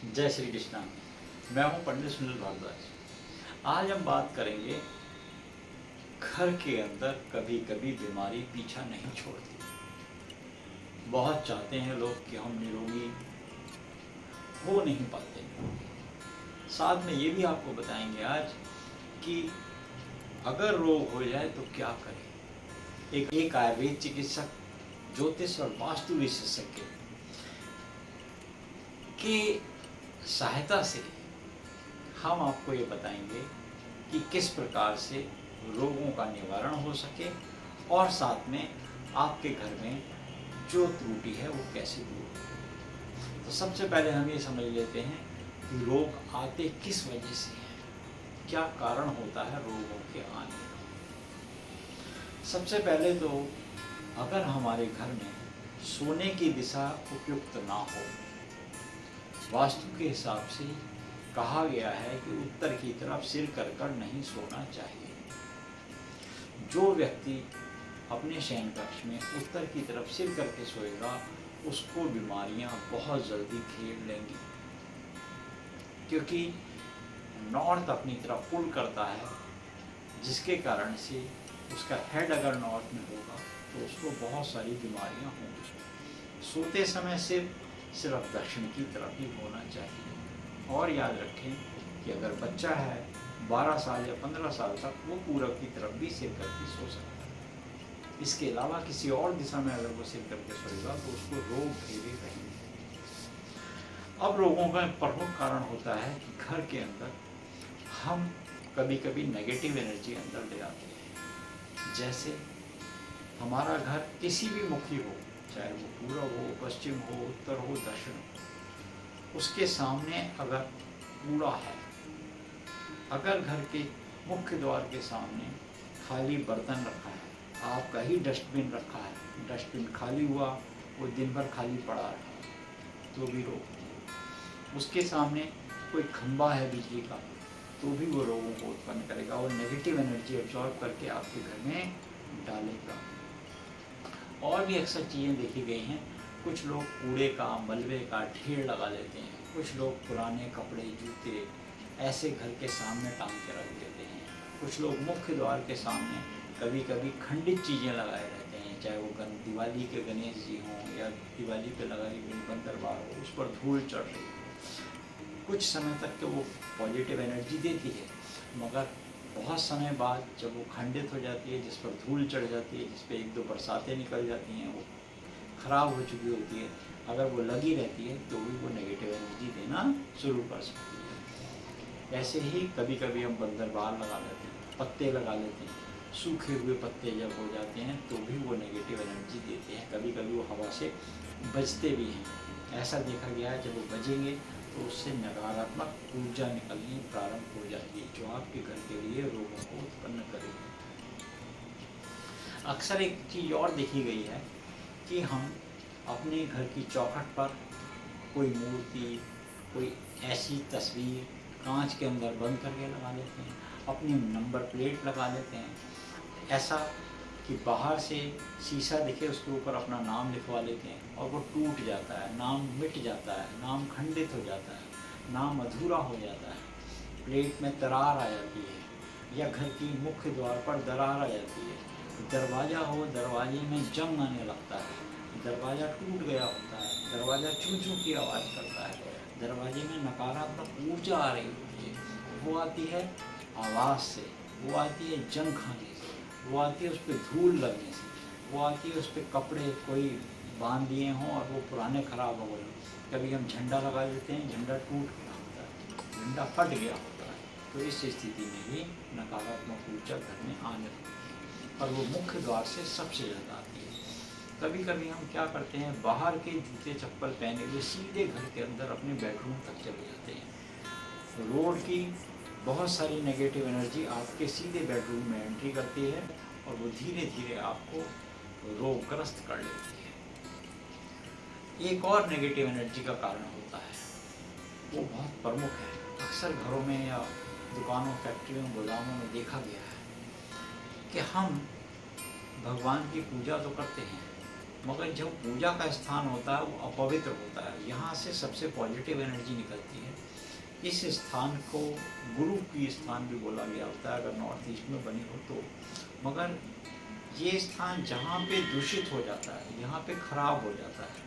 जय श्री कृष्णा। मैं हूं पंडित सुनील भारद्वाज। आज हम बात करेंगे, घर के अंदर कभी कभी बीमारी पीछा नहीं छोड़ती। बहुत चाहते हैं लोग कि हम निरोगी हो नहीं पाते। साथ में ये भी आपको बताएंगे आज कि अगर रोग हो जाए तो क्या करें। एक आयुर्वेद चिकित्सक, ज्योतिष और वास्तु विशेषज्ञ की सहायता से हम आपको ये बताएंगे कि किस प्रकार से रोगों का निवारण हो सके और साथ में आपके घर में जो त्रुटि है वो कैसे दूर हो। तो सबसे पहले हम ये समझ लेते हैं कि रोग आते किस वजह से हैं, क्या कारण होता है रोगों के आने का। सबसे पहले तो अगर हमारे घर में सोने की दिशा उपयुक्त ना हो, वास्तु के हिसाब से कहा गया है कि उत्तर की तरफ सिर कर नहीं सोना चाहिए। जो व्यक्ति अपने शयन कक्ष में उत्तर की तरफ सिर करके सोएगा उसको बीमारियां बहुत जल्दी घेर लेंगी, क्योंकि नॉर्थ अपनी तरफ पुल करता है, जिसके कारण से उसका हेड अगर नॉर्थ में होगा तो उसको बहुत सारी बीमारियां होंगी। सोते समय सिर्फ दक्षिण की तरफ ही होना चाहिए। और याद रखें कि अगर बच्चा है 12 साल या 15 साल तक, वो पूरब की तरफ भी सिर करके सो सकता है। इसके अलावा किसी और दिशा में अगर वो सिर करके सोएगा तो उसको रोग घेरे रहेंगे। अब रोगों का प्रमुख कारण होता है कि घर के अंदर हम कभी कभी नेगेटिव एनर्जी अंदर ले आते हैं। जैसे हमारा घर किसी भी मुखी हो, चाहे वो पूरब हो, पश्चिम हो, उत्तर हो, दक्षिण हो, उसके सामने अगर कूड़ा है, अगर घर के मुख्य द्वार के सामने खाली बर्तन रखा है, आपका ही डस्टबिन रखा है, डस्टबिन खाली हुआ, वो दिन भर खाली पड़ा रहा, तो भी रोग। उसके सामने कोई खंबा है बिजली का, तो भी वो रोगों को उत्पन्न करेगा और नेगेटिव एनर्जी एब्जॉर्ब करके आपके घर में डालेगा। और भी अक्सर चीज़ें देखी गई हैं, कुछ लोग कूड़े का, मलबे का ढेर लगा लेते हैं, कुछ लोग पुराने कपड़े, जूते ऐसे घर के सामने टांग के रख देते हैं, कुछ लोग मुख्य द्वार के सामने कभी कभी खंडित चीज़ें लगाए रहते हैं, चाहे वो दिवाली के गणेश जी हों या दिवाली पे लगाई गई बंदरबार हो, उस पर धूल चढ़ रही है। कुछ समय तक तो वो पॉजिटिव एनर्जी देती है, मगर बहुत समय बाद जब वो खंडित हो जाती है, जिस पर धूल चढ़ जाती है, जिस पर एक दो बरसातें निकल जाती हैं, वो खराब हो चुकी होती है, अगर वो लगी रहती है तो भी वो नेगेटिव एनर्जी देना शुरू कर सकती है। ऐसे ही कभी कभी हम बंदरबार लगा लेते हैं, पत्ते लगा लेते हैं, सूखे हुए पत्ते जब हो जाते हैं तो भी वो नेगेटिव एनर्जी देते हैं। कभी कभी वो हवा से बजते भी हैं। ऐसा देखा गया है, जब वो बजेंगे तो उससे नकारात्मक ऊर्जा निकलनी प्रारंभ हो जाती है, जो आपके घर के लिए रोगों को उत्पन्न करेगी। अक्सर एक चीज़ और देखी गई है कि हम अपने घर की चौखट पर कोई मूर्ति, कोई ऐसी तस्वीर कांच के अंदर बंद करके लगा लेते हैं, अपनी नंबर प्लेट लगा लेते हैं, ऐसा कि बाहर से शीशा दिखे उसके ऊपर अपना नाम लिखवा लेते हैं और वो टूट जाता है, नाम मिट जाता है, नाम खंडित हो जाता है, नाम अधूरा हो जाता है, प्लेट में दरार आ जाती है या घर की मुख्य द्वार पर दरार आ जाती है, दरवाज़ा हो, दरवाजे में जंग आने लगता है, दरवाज़ा टूट गया होता है, दरवाज़ा चूं चूं की आवाज़ करता है, दरवाजे में नकारात्मक ऊर्जा आ रही होती है, वो आती है आवाज़ से, वो आती है जंग खाने से, वो आती है उस पर धूल लगने से, वो आती है उस पर कपड़े कोई बांध दिए हों और वो पुराने ख़राब हो गए। कभी हम झंडा लगा देते हैं, झंडा टूट गया होता है, झंडा फट गया होता है, तो इस स्थिति में भी नकारात्मक ऊर्जा घर में आने लगती है और वो मुख्य द्वार से सबसे ज़्यादा आती है। कभी कभी हम क्या करते हैं, बाहर के जूते चप्पल पहने हुए सीधे घर के अंदर अपने बेडरूम तक चले जाते हैं। रोड की बहुत सारी नेगेटिव एनर्जी आपके सीधे बेडरूम में एंट्री करती है और वो धीरे धीरे आपको रोगग्रस्त कर लेती है। एक और नेगेटिव एनर्जी का कारण होता है, वो बहुत प्रमुख है। अक्सर घरों में या दुकानों, फैक्ट्रियों, गोदामों में देखा गया है कि हम भगवान की पूजा तो करते हैं, मगर जब पूजा का स्थान होता है वो अपवित्र होता है, यहाँ से सबसे पॉजिटिव एनर्जी निकलती है। इस स्थान को गुरु की स्थान भी बोला गया होता है अगर नॉर्थ ईस्ट में बनी हो तो। मगर ये स्थान जहाँ पे दूषित हो जाता है, यहाँ पे खराब हो जाता है,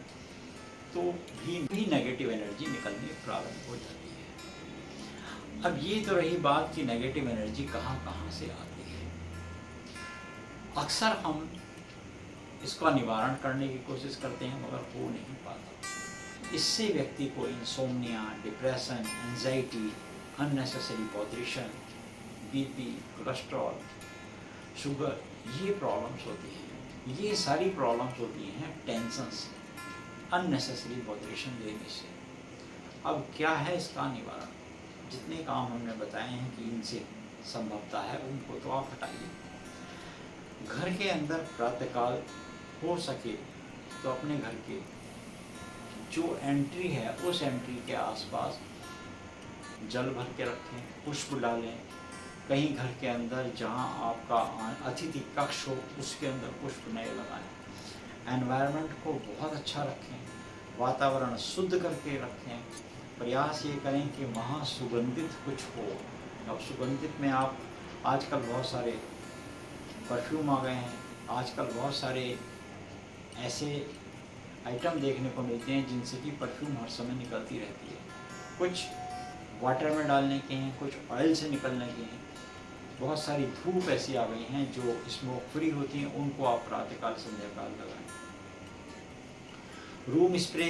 तो भी नेगेटिव एनर्जी निकलनी प्रारंभ हो जाती है। अब ये तो रही बात कि नेगेटिव एनर्जी कहाँ कहाँ से आती है। अक्सर हम इसका निवारण करने की कोशिश करते हैं मगर हो नहीं पाता। इससे व्यक्ति को insomnia, depression, anxiety, unnecessary botheration, BP, cholesterol, sugar, ये प्रॉब्लम्स होती हैं। ये सारी प्रॉब्लम्स होती हैं टेंशन से, अननेसेसरी बॉदरेशन लेने से। अब क्या है इसका निवारण? जितने काम हमने बताए हैं कि इनसे संभवता है उनको तो आप हटाइए। घर के अंदर प्रातःकाल हो सके तो अपने घर के जो एंट्री है उस एंट्री के आसपास जल भर के रखें, पुष्प डालें। कहीं घर के अंदर जहां आपका अतिथि कक्ष हो उसके अंदर पुष्प नए लगाएं। एनवायरनमेंट को बहुत अच्छा रखें, वातावरण शुद्ध करके रखें। प्रयास ये करें कि वहाँ सुगंधित कुछ हो। अब सुगंधित में आप आजकल बहुत सारे परफ्यूम आ गए हैं, आजकल बहुत सारे ऐसे आइटम देखने को मिलते हैं जिनसे कि परफ्यूम हर समय निकलती रहती है। कुछ वाटर में डालने के हैं, कुछ ऑयल से निकलने के हैं। बहुत सारी धूप ऐसी आ गई हैं जो स्मोक फ्री होती हैं, उनको आप प्रातःकाल संध्याकाल लगाएं। रूम स्प्रे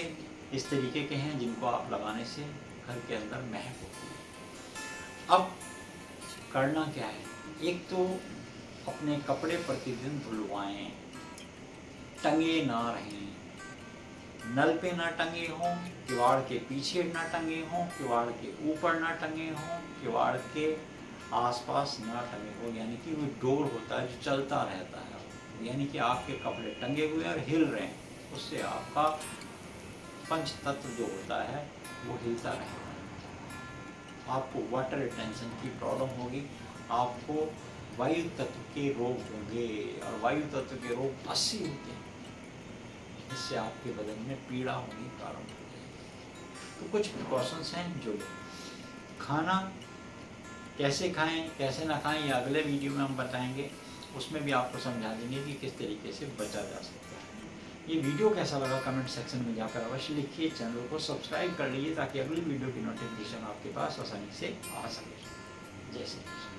इस तरीके के हैं जिनको आप लगाने से घर के अंदर महक होती है। अब करना क्या है? एक तो अपने कपड़े प्रतिदिन धुलवाएं, टंगे ना रहें, नल पे ना टंगे हों, किवाड़ के पीछे ना टंगे हों, किवाड़ के ऊपर ना टंगे हों, किवाड़ के आसपास ना टंगे हों। यानी कि वो डोर होता है जो चलता रहता है, यानी कि आपके कपड़े टंगे हुए और हिल रहे हैं, उससे आपका पंच तत्व जो होता है वो हिलता रहेगा। आपको वाटर रिटेंशन की प्रॉब्लम होगी, आपको वायु तत्व के रोग होंगे, और वायु तत्व के रोग 80 होते हैं। इससे आपके बदन में पीड़ा होने प्रारंभ हो जाएगी। तो कुछ प्रिकॉशंस हैं जो लें। खाना कैसे खाएं, कैसे ना खाएं, ये अगले वीडियो में हम बताएंगे। उसमें भी आपको समझा देंगे कि किस तरीके से बचा जा सकता है। ये वीडियो कैसा लगा कमेंट सेक्शन में जाकर अवश्य लिखिए। चैनल को सब्सक्राइब कर लीजिए ताकि अगली वीडियो की नोटिफिकेशन आपके पास आसानी से आ सके। जय श्री कृष्ण।